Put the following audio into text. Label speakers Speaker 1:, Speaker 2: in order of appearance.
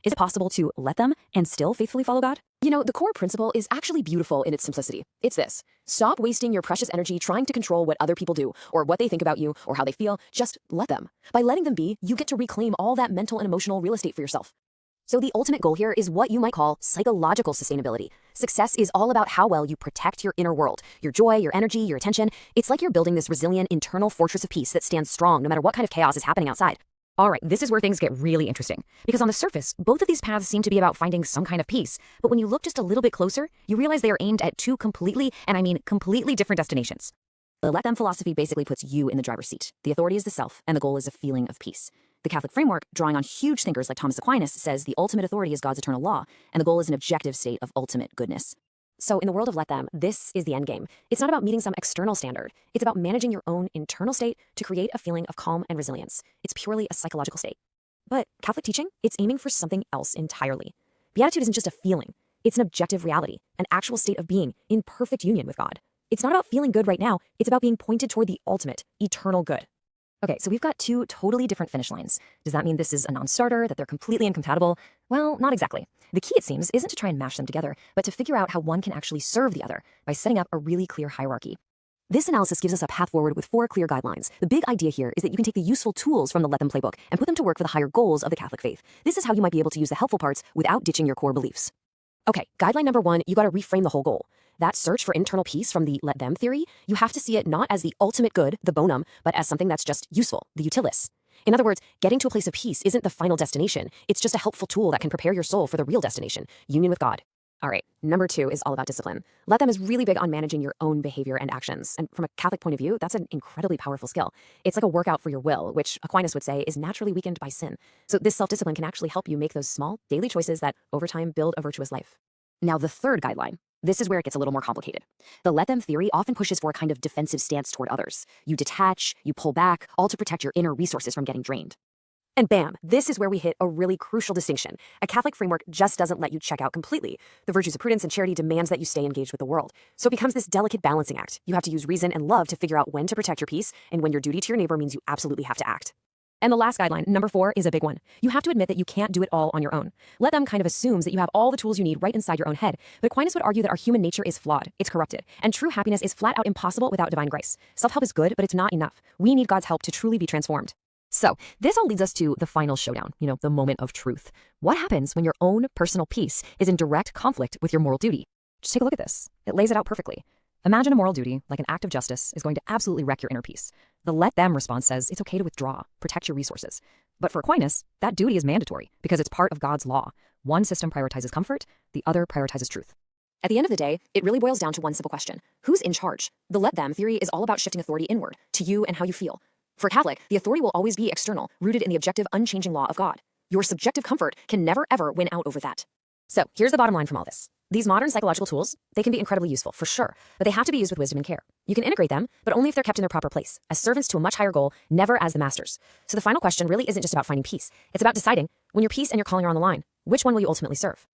Speaker 1: Is it possible to let them and still faithfully follow God? You know, the core principle is actually beautiful in its simplicity. It's this: stop wasting your precious energy trying to control what other people do, or what they think about you, or how they feel. Just let them. By letting them be, you get to reclaim all that mental and emotional real estate for yourself. So the ultimate goal here is what you might call psychological sustainability. Success is all about how well you protect your inner world, your joy, your energy, your attention. It's like you're building this resilient internal fortress of peace that stands strong no matter what kind of chaos is happening outside. All right, this is where things get really interesting. Because on the surface, both of these paths seem to be about finding some kind of peace. But when you look just a little bit closer, you realize they are aimed at two completely, and I mean completely different destinations. The let them philosophy basically puts you in the driver's seat. The authority is the self, and the goal is a feeling of peace. The Catholic framework, drawing on huge thinkers like Thomas Aquinas, says the ultimate authority is God's eternal law, and the goal is an objective state of ultimate goodness. So in the world of let them, this is the end game. It's not about meeting some external standard. It's about managing your own internal state to create a feeling of calm and resilience. It's purely a psychological state. But Catholic teaching, it's aiming for something else entirely. Beatitude isn't just a feeling. It's an objective reality, an actual state of being in perfect union with God. It's not about feeling good right now. It's about being pointed toward the ultimate, eternal good. Okay, so we've got two totally different finish lines. Does that mean this is a non-starter, that they're completely incompatible? Well, not exactly. The key, it seems, isn't to try and mash them together, but to figure out how one can actually serve the other by setting up a really clear hierarchy. This analysis gives us a path forward with 4 clear guidelines. The big idea here is that you can take the useful tools from the Let Them playbook and put them to work for the higher goals of the Catholic faith. This is how you might be able to use the helpful parts without ditching your core beliefs. Okay, guideline number 1, you gotta reframe the whole goal. That search for internal peace from the let them theory, you have to see it not as the ultimate good, the bonum, but as something that's just useful, the utilis. In other words, getting to a place of peace isn't the final destination. It's just a helpful tool that can prepare your soul for the real destination, union with God. All right, number 2 is all about discipline. Let them is really big on managing your own behavior and actions. And from a Catholic point of view, that's an incredibly powerful skill. It's like a workout for your will, which Aquinas would say is naturally weakened by sin. So this self-discipline can actually help you make those small daily choices that over time build a virtuous life. Now, the third guideline. This is where it gets a little more complicated. The let them theory often pushes for a kind of defensive stance toward others. You detach, you pull back, all to protect your inner resources from getting drained. And bam, this is where we hit a really crucial distinction. A Catholic framework just doesn't let you check out completely. The virtues of prudence and charity demands that you stay engaged with the world. So it becomes this delicate balancing act. You have to use reason and love to figure out when to protect your peace and when your duty to your neighbor means you absolutely have to act. And the last guideline, number 4, is a big one. You have to admit that you can't do it all on your own. Let them kind of assumes that you have all the tools you need right inside your own head. But Aquinas would argue that our human nature is flawed, it's corrupted, and true happiness is flat out impossible without divine grace. Self-help is good, but it's not enough. We need God's help to truly be transformed. So this all leads us to the final showdown, the moment of truth. What happens when your own personal peace is in direct conflict with your moral duty? Just take a look at this. It lays it out perfectly. Imagine a moral duty, like an act of justice, is going to absolutely wreck your inner peace. The let them response says it's okay to withdraw, protect your resources. But for Aquinas, that duty is mandatory because it's part of God's law. One system prioritizes comfort, the other prioritizes truth. At the end of the day, it really boils down to one simple question. Who's in charge? The let them theory is all about shifting authority inward, to you and how you feel. For a Catholic, the authority will always be external, rooted in the objective, unchanging law of God. Your subjective comfort can never, ever win out over that. So here's the bottom line from all this. These modern psychological tools, they can be incredibly useful, for sure, but they have to be used with wisdom and care. You can integrate them, but only if they're kept in their proper place, as servants to a much higher goal, never as the masters. So the final question really isn't just about finding peace. It's about deciding, when your peace and your calling are on the line, which one will you ultimately serve?